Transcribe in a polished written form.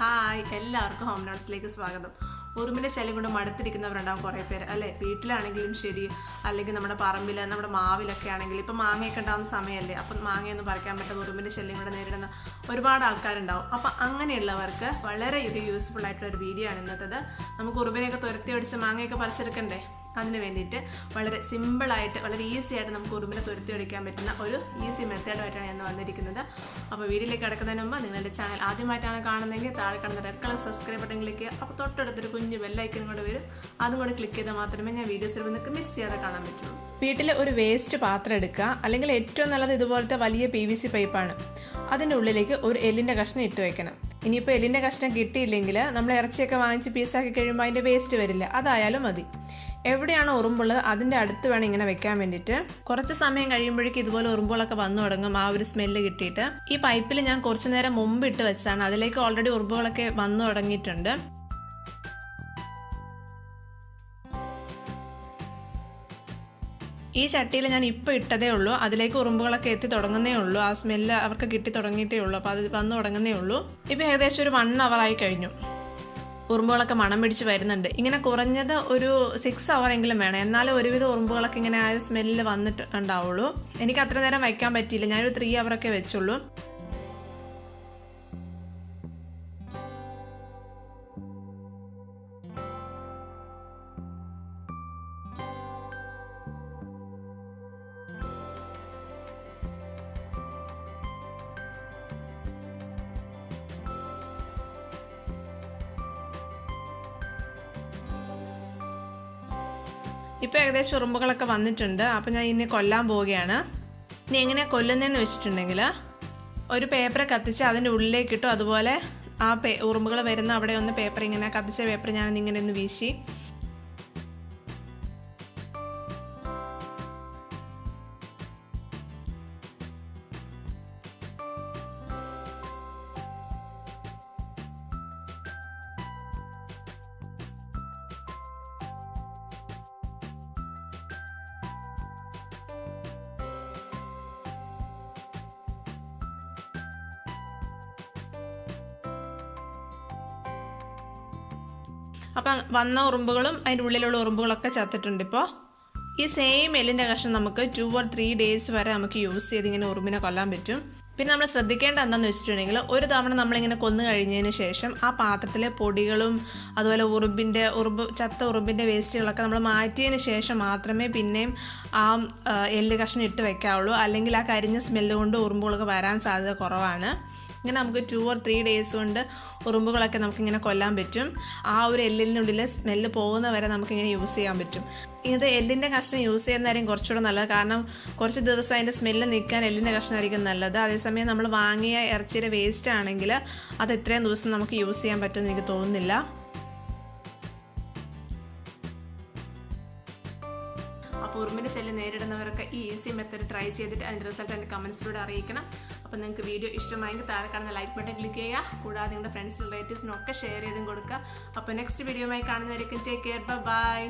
Hi, എല്ലാവർക്കും home നോട്ട്സിലേക്ക് സ്വാഗതം. ഉറുമ്പിൻ്റെ ശല്യം കൊണ്ട് മടുത്തിരിക്കുന്നവരുണ്ടാവും കുറേ പേര് അല്ലേ? വീട്ടിലാണെങ്കിലും ശരി, അല്ലെങ്കിൽ നമ്മുടെ പറമ്പിൽ, നമ്മുടെ മാവിലൊക്കെ ആണെങ്കിൽ ഇപ്പം മാങ്ങയൊക്കെ ഉണ്ടാകുന്ന സമയമല്ലേ, അപ്പം മാങ്ങയൊന്നും പറിക്കാൻ പറ്റാത്ത ഉറുമ്പിൻ്റെ ശല്യം കൊണ്ട് നേരിടുന്ന ഒരുപാട് ആൾക്കാരുണ്ടാവും. അപ്പം അങ്ങനെയുള്ളവർക്ക് വളരെ യൂസ്ഫുൾ ആയിട്ടുള്ള ഒരു വീഡിയോ ആണ് ഇന്നത്തേത്. നമുക്ക് ഉറുമ്പിനെയൊക്കെ തുരത്തി ഒടിച്ച് മാങ്ങയൊക്കെ പറിച്ചെടുക്കണ്ടേ? അതിന് വേണ്ടിയിട്ട് വളരെ സിമ്പിളായിട്ട്, വളരെ ഈസി ആയിട്ട് നമുക്ക് ഉറുമ്പിനെ തുരത്തി ഒടിക്കാൻ പറ്റുന്ന ഒരു ഈസി മെത്തേഡായിട്ടാണ് ഞാൻ വന്നിരിക്കുന്നത്. അപ്പോൾ വീഡിയോയിലേക്ക് കിടക്കുന്നതിന് മുമ്പ് നിങ്ങളുടെ ചാനൽ ആദ്യമായിട്ടാണ് കാണുന്നതെങ്കിൽ താഴെ കാണുന്ന red colour subscribe button click ചെയ്യുക. അപ്പോൾ തൊട്ടടുത്തൊരു കുഞ്ഞ് ബെല്ലൈക്കനും കൂടെ വരും, അതും കൂടെ ക്ലിക്ക് ചെയ്താൽ മാത്രമേ ഞാൻ വീഡിയോസ് നിങ്ങൾക്ക് മിസ് ചെയ്യാതെ കാണാൻ പറ്റുള്ളൂ. വീട്ടിൽ ഒരു വേസ്റ്റ് പാത്രം എടുക്കുക, അല്ലെങ്കിൽ ഏറ്റവും നല്ലത് ഇതുപോലത്തെ വലിയ PVC പൈപ്പാണ്. അതിൻ്റെ ഉള്ളിലേക്ക് ഒരു എല്ലിൻ്റെ കഷ്ണം ഇട്ട് വെക്കണം. ഇനിയിപ്പോൾ എല്ലിൻ്റെ കഷ്ണം കിട്ടിയില്ലെങ്കിൽ നമ്മൾ ഇറച്ചിയൊക്കെ വാങ്ങിച്ച് പീസാക്കി കഴിയുമ്പോൾ അതിൻ്റെ വേസ്റ്റ് വരില്ല, അതായാലും മതി. എവിടെയാണോ ഉറുമ്പുള്ളത് അതിൻ്റെ അടുത്ത് വേണം ഇങ്ങനെ വെക്കാൻ വേണ്ടിയിട്ട്. കുറച്ച് സമയം കഴിയുമ്പോഴേക്കും ഇതുപോലെ ഉറുമ്പുകളൊക്കെ വന്നു തുടങ്ങും, ആ ഒരു സ്മെല്ല് കിട്ടിയിട്ട്. ഈ പൈപ്പിൽ ഞാൻ കുറച്ച് നേരം മുമ്പ് ഇട്ട് വെച്ചാണ്, അതിലേക്ക് ഓൾറെഡി ഉറുമ്പുകളൊക്കെ വന്നു തുടങ്ങിയിട്ടുണ്ട്. ഈ ചട്ടിയിൽ ഞാൻ ഇപ്പോൾ ഇട്ടതേ ഉള്ളൂ, അതിലേക്ക് ഉറുമ്പുകളൊക്കെ എത്തി തുടങ്ങുന്നേ ഉള്ളൂ, ആ സ്മെല്ല് അവർക്ക് കിട്ടി തുടങ്ങിയിട്ടേ ഉള്ളൂ. അപ്പോൾ അത് വന്നു തുടങ്ങുന്നേ ഉള്ളൂ. ഇപ്പോൾ ഏകദേശം ഒരു 1 hour ആയി കഴിഞ്ഞു. ഉറുമ്പുകളൊക്കെ മണം പിടിച്ച് വരുന്നുണ്ട്. ഇങ്ങനെ കുറഞ്ഞത് ഒരു 6 hour എങ്കിലും വേണം, എന്നാലും ഒരുവിധം ഉറുമ്പുകളൊക്കെ ഇങ്ങനെ ആ ഒരു സ്മെല്ല് വന്നിട്ടുണ്ടാവുള്ളൂ. എനിക്ക് അത്ര നേരം വയ്ക്കാൻ പറ്റിയില്ല, ഞാനൊരു 3 hour ഒക്കെ വെച്ചുള്ളൂ. ഇപ്പോൾ ഏകദേശം ഉറുമ്പുകളൊക്കെ വന്നിട്ടുണ്ട്. അപ്പോൾ ഞാൻ ഇനി കൊല്ലാൻ പോവുകയാണ്. ഇനി എങ്ങനെയാണ് കൊല്ലുന്നതെന്ന് വെച്ചിട്ടുണ്ടെങ്കിൽ, ഒരു പേപ്പർ കത്തിച്ച് അതിൻ്റെ ഉള്ളിലേക്ക് ഇട്ടു. അതുപോലെ ആ ഉറുമ്പുകൾ വരുന്ന അവിടെ ഒന്ന് പേപ്പർ, ഇങ്ങനെ കത്തിച്ച പേപ്പർ ഞാനിങ്ങനെ ഒന്ന് വീശി. അപ്പം വന്ന ഉറുമ്പുകളും അതിൻ്റെ ഉള്ളിലുള്ള ഉറുമ്പുകളൊക്കെ ചത്തിട്ടുണ്ട്. ഇപ്പോൾ ഈ സെയിം എല്ലിൻ്റെ കഷ്ണം നമുക്ക് 2 or 3 days വരെ നമുക്ക് യൂസ് ചെയ്ത് ഇങ്ങനെ ഉറുമ്പിനെ കൊല്ലാൻ പറ്റും. പിന്നെ നമ്മൾ ശ്രദ്ധിക്കേണ്ട എന്താണെന്ന് വെച്ചിട്ടുണ്ടെങ്കിൽ, ഒരു തവണ നമ്മളിങ്ങനെ കൊന്നു കഴിഞ്ഞതിന് ശേഷം ആ പാത്രത്തിലെ പൊടികളും അതുപോലെ ചത്ത ഉറുമ്പിൻ്റെ വേസ്റ്റുകളൊക്കെ നമ്മൾ മാറ്റിയതിന് ശേഷം മാത്രമേ പിന്നെയും ആ എല്ല് കഷ്ണം ഇട്ട് വെക്കാവുള്ളൂ. അല്ലെങ്കിൽ ആ കരിഞ്ഞ സ്മെല്ല് കൊണ്ട് ഉറുമ്പുകളൊക്കെ വരാൻ സാധ്യത കുറവാണ്. ഇങ്ങനെ നമുക്ക് 2 or 3 days കൊണ്ട് ഉറുമ്പുകളൊക്കെ നമുക്കിങ്ങനെ കൊല്ലാൻ പറ്റും. ആ ഒരു എല്ലിനുള്ളിൽ സ്മെല്ല് പോകുന്ന വരെ നമുക്കിങ്ങനെ യൂസ് ചെയ്യാൻ പറ്റും. ഇത് എല്ലിൻ്റെ കഷ്ണം യൂസ് ചെയ്യുന്നതായിരിക്കും കുറച്ചുകൂടെ നല്ലത്, കാരണം കുറച്ച് ദിവസം അതിൻ്റെ സ്മെല്ല് നിൽക്കാൻ എല്ലിൻ്റെ കഷ്ണമായിരിക്കും നല്ലത്. അതേസമയം നമ്മൾ വാങ്ങിയ ഇറച്ചിയുടെ വേസ്റ്റ് ആണെങ്കിൽ അത് എത്രയും ദിവസം നമുക്ക് യൂസ് ചെയ്യാൻ പറ്റുമെന്ന് എനിക്ക് തോന്നുന്നില്ല. അപ്പോൾ ഉറുമ്പിൻ്റെ ശല്യം നേരിടുന്നവരൊക്കെ ഈ ഈസി മെത്തേഡ് ട്രൈ ചെയ്തിട്ട് അതിൻ്റെ റിസൾട്ട് എൻ്റെ കമൻസിലൂടെ അറിയിക്കണം. അപ്പോൾ നിങ്ങൾക്ക് വീഡിയോ ഇഷ്ടമായെങ്കിൽ താഴെ കാണുന്ന ലൈക്ക് ബട്ടൺ ക്ലിക്ക് ചെയ്യുക. കൂടാതെ നിങ്ങളുടെ ഫ്രണ്ട്സ് റിലേറ്റീവ്സിനൊക്കെ ഷെയർ ചെയ്തും കൊടുക്കുക. അപ്പോൾ നെക്സ്റ്റ് വീഡിയോയുമായി കാണുന്നവരേക്കും ടേക്ക് കെയർ, ബൈ.